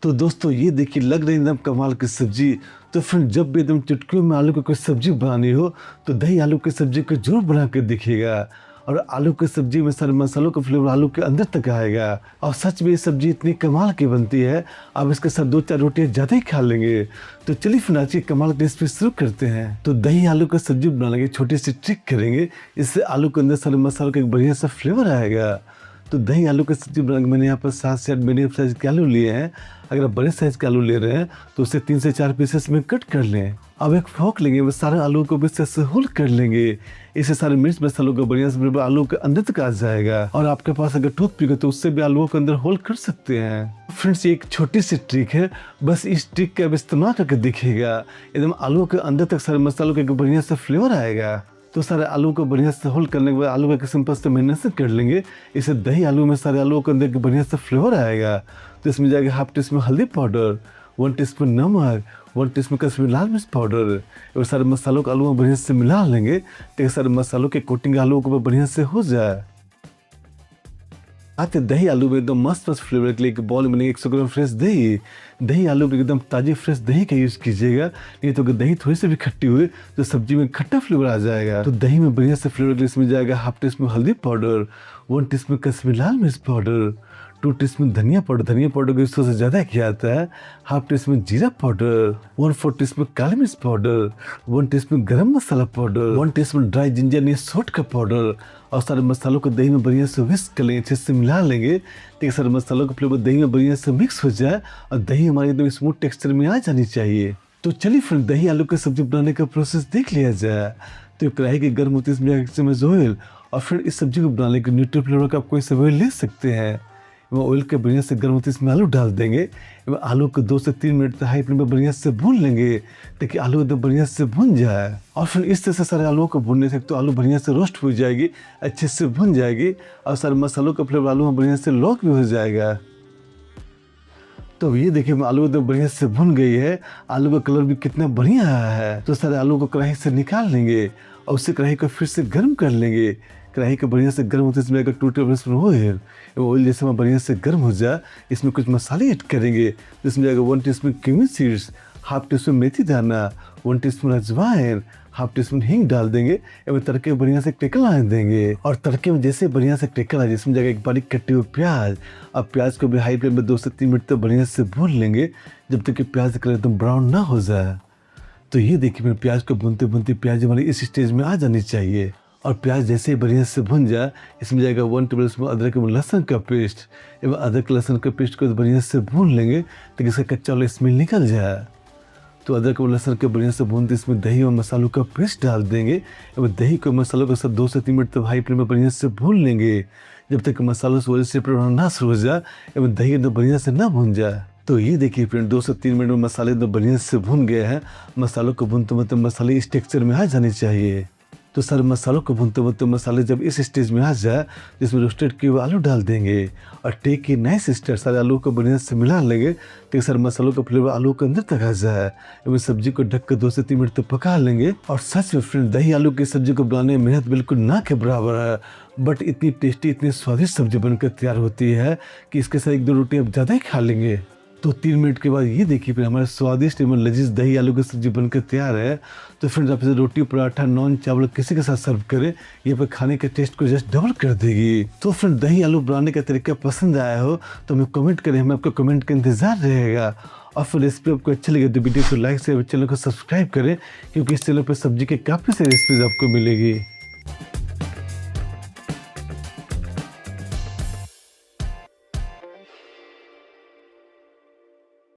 तो दोस्तों ये देखिए लग रही है एकदम कमाल की सब्जी। तो फ्रेंड जब भी एकदम चुटकियों में आलू की कोई सब्जी बनानी हो तो दही आलू की सब्जी को जरूर बना कर देखिएगा। और आलू की सब्जी में सारे मसालों का फ्लेवर आलू के अंदर तक आएगा। और सच में ये सब्जी इतनी कमाल की बनती है, आप इसके साथ 2-4 रोटियां ज़्यादा ही खा लेंगे। तो चलिए फिर आज की कमाल की रेसिपी शुरू करते हैं। तो दही आलू की सब्जी बनाने की छोटी सी ट्रिक करेंगे, इससे आलू के अंदर सारे मसालों का एक बढ़िया सा फ्लेवर आएगा। तो दही आलू की सब्जी बनाने मैंने यहाँ पर 7 से 8 मीडियम साइज़ के आलू लिए हैं। अगर आप बड़े साइज़ के आलू ले रहे हैं तो उसे 3 से 4 पीसेस में कट कर लें। अब एक फोक लेंगे, वो सारे आलू को भी से होल कर लेंगे। इससे सारे मिर्च मसालों का बढ़िया से आलू के अंदर तक आ जाएगा। और आपके पास अगर टूथपिक है तो उससे भी आलूओं के अंदर होल कर सकते हैं। फ्रेंड्स ये एक छोटी सी ट्रिक है, बस इस ट्रिक का इस्तेमाल करके देखिएगा, एकदम आलूओं के अंदर तक सारे मसालों का एक बढ़िया सा फ्लेवर आएगा। तो सारे आलू को बढ़िया से होल करने के बाद आलू का सिंपल से मैरिनेशन कर लेंगे। इसे दही आलू में सारे आलूओं के अंदर बढ़िया से फ्लेवर आएगा। तो इसमें जाएगा 1/2 टीस्पून हल्दी पाउडर, 1 टीस्पून नमक, 1 टीस्पून कश्मीरी लाल मिर्च पाउडर। और सारे मसालों को आलू में बढ़िया से मिला लेंगे ताकि सारे मसालों के कोटिंग आलूओं के ऊपर बढ़िया से हो जाए। आते दही आलू में एकदम मस्त फ्लेवर के लिए एक बॉल में 100 ग्राम फ्रेश दही आलू में एकदम ताज़ी फ्रेश दही का यूज़ कीजिएगा, नहीं तो दही थोड़ी सी भी खट्टी हुई तो सब्जी में खट्टा फ्लेवर आ जाएगा। तो दही में बढ़िया से फ्लेवर के लिए इसमें जाएगा 1/2 टीस्पून हल्दी पाउडर, 1 टीस्पून कश्मीरी लाल मिर्च पाउडर, 2 टीस्पून धनिया पाउडर को इससे ज़्यादा किया जाता है, 1/2 टीस्पून जीरा पाउडर, 1/4 टीस्पून काली मिर्च पाउडर, 1 टीस्पून गरम मसाला पाउडर, 1 टीस्पून ड्राई जिंजर नहीं सोट का पाउडर। और सारे मसालों को दही में बढ़िया से विस्क कर लेंगे, अच्छे से मिला लेंगे ताकि सारे मसालों का फ्लेवर दही में बढ़िया से मिक्स हो जाए और दही हमारी एकदम स्मूथ टेक्सचर में आ जानी चाहिए। तो चलिए फ्रेंड दही आलू की सब्जी बनाने का प्रोसेस देख लिया जाए। तो कढ़ाई की गर्म होती है इसमें ऑयल, और फिर इस सब्जी को बनाने के न्यूट्रल फ्लेवर का आप कोई सा ऑयल ले सकते हैं। ऑयल के बढ़िया से गर्म होते इसमें आलू डाल देंगे। आलू को 2 से 3 मिनट तक हाई फ्लेम पर बढ़िया से भून लेंगे ताकि आलू एकदम बढ़िया से भुन जाए। और फिर इस तरह से सारे आलूओं को भूनने से तो आलू बढ़िया से रोस्ट हो जाएगी, अच्छे से भुन जाएगी और सारे मसालों का फ्लेवर आलू में बढ़िया से लॉक भी हो जाएगा। तो ये देखिए आलू एकदम बढ़िया से भुन गई है, आलू का कलर भी कितना बढ़िया आया है। तो सारे आलू को कढ़ाई से निकाल लेंगे और उसी कढ़ाई को फिर से गर्म कर लेंगे। कढ़ाई को बढ़िया से गर्म होते इसमें 2 टेबलस्पून ऑयल जैसे में बढ़िया से गर्म हो जाए इसमें कुछ मसाले ऐड करेंगे। इसमें जाएगा 1 टीस्पून क्यूमिन सीड्स, 1/2 टीस्पून मेथी दाना, 1 टीस्पून अजवाइन, 1/2 टीस्पून हींग डाल देंगे एवं तड़के बढ़िया से टेकल आने देंगे। और तड़के में जैसे बढ़िया से टेकल आए जिसमें जाएगा एक बारीक कटे हुए प्याज। अब प्याज को भी हाई फ्लेम में 2 से 3 मिनट तक बढ़िया से भून लेंगे जब तक कि प्याज का कलर एकदम ब्राउन ना हो जाए। तो ये देखिए प्याज को भूनते भूनते प्याज हमारी इस स्टेज में आ जानी चाहिए। और प्याज जैसे ही बढ़िया से भुन जाए इसमें जाएगा 1 टेबलस्पून अदरक एवं लहसुन का पेस्ट एवं अदरक लहसुन का पेस्ट को बढ़िया से भून लेंगे ताकि इसका कच्चा वाला स्मेल निकल जाए। तो अदरक और लहसुन के बढ़िया से भूनते इसमें दही और मसालों का पेस्ट डाल देंगे एवं दही को मसालों के साथ 2 से 3 मिनट तक हाई फ्लेम में बढ़िया से भून लेंगे जब तक मसालों से सेपरेट होना ना शुरू हो जाए एवं दही एकदम बढ़िया से ना भून जाए। तो ये देखिए फ्रेंड 2 से 3 मिनट में मसाले एकदम बढ़िया से भून गए हैं। मसालों को भूनते भूनते मसाले इस टेक्सचर में आ जाने चाहिए। तो सारे मसालों को भूनते भूनते मसाले जब इस स्टेज में आ जाए जिसमें रोस्टेड किए हुए आलू डाल देंगे और टेक के नाइस स्टेज सारे आलू को बढ़िया से मिला लेंगे ताकि सारे मसालों का फ्लेवर आलू के अंदर तक आ जाए एवं सब्जी को ढक कर 2 से 3 मिनट तक पका लेंगे। और सच में फ्रेंड दही आलू की सब्जी को बनाने में मेहनत बिल्कुल ना के बराबर है, बट इतनी टेस्टी इतनी स्वादिष्ट सब्जी बनकर तैयार होती है कि इसके साथ 1-2 रोटी आप ज़्यादा ही खा लेंगे। तो 3 मिनट के बाद ये देखिए फिर हमारा स्वादिष्ट एवं लजीज दही आलू की सब्जी बनकर तैयार है। तो फ्रेंड्स आप इसे रोटी पराठा नॉन चावल किसी के साथ सर्व करें, ये पर खाने के टेस्ट को जस्ट डबल कर देगी। तो फ्रेंड दही आलू बनाने का तरीका पसंद आया हो तो हमें कमेंट करें, हमें आपका कमेंट का इंतजार रहेगा। और फिर रेसिपी आपको अच्छी लगे तो वीडियो को लाइक से चैनल को सब्सक्राइब करें क्योंकि इस चैनल पर सब्जी के काफ़ी सारी रेसिपीज आपको मिलेगी।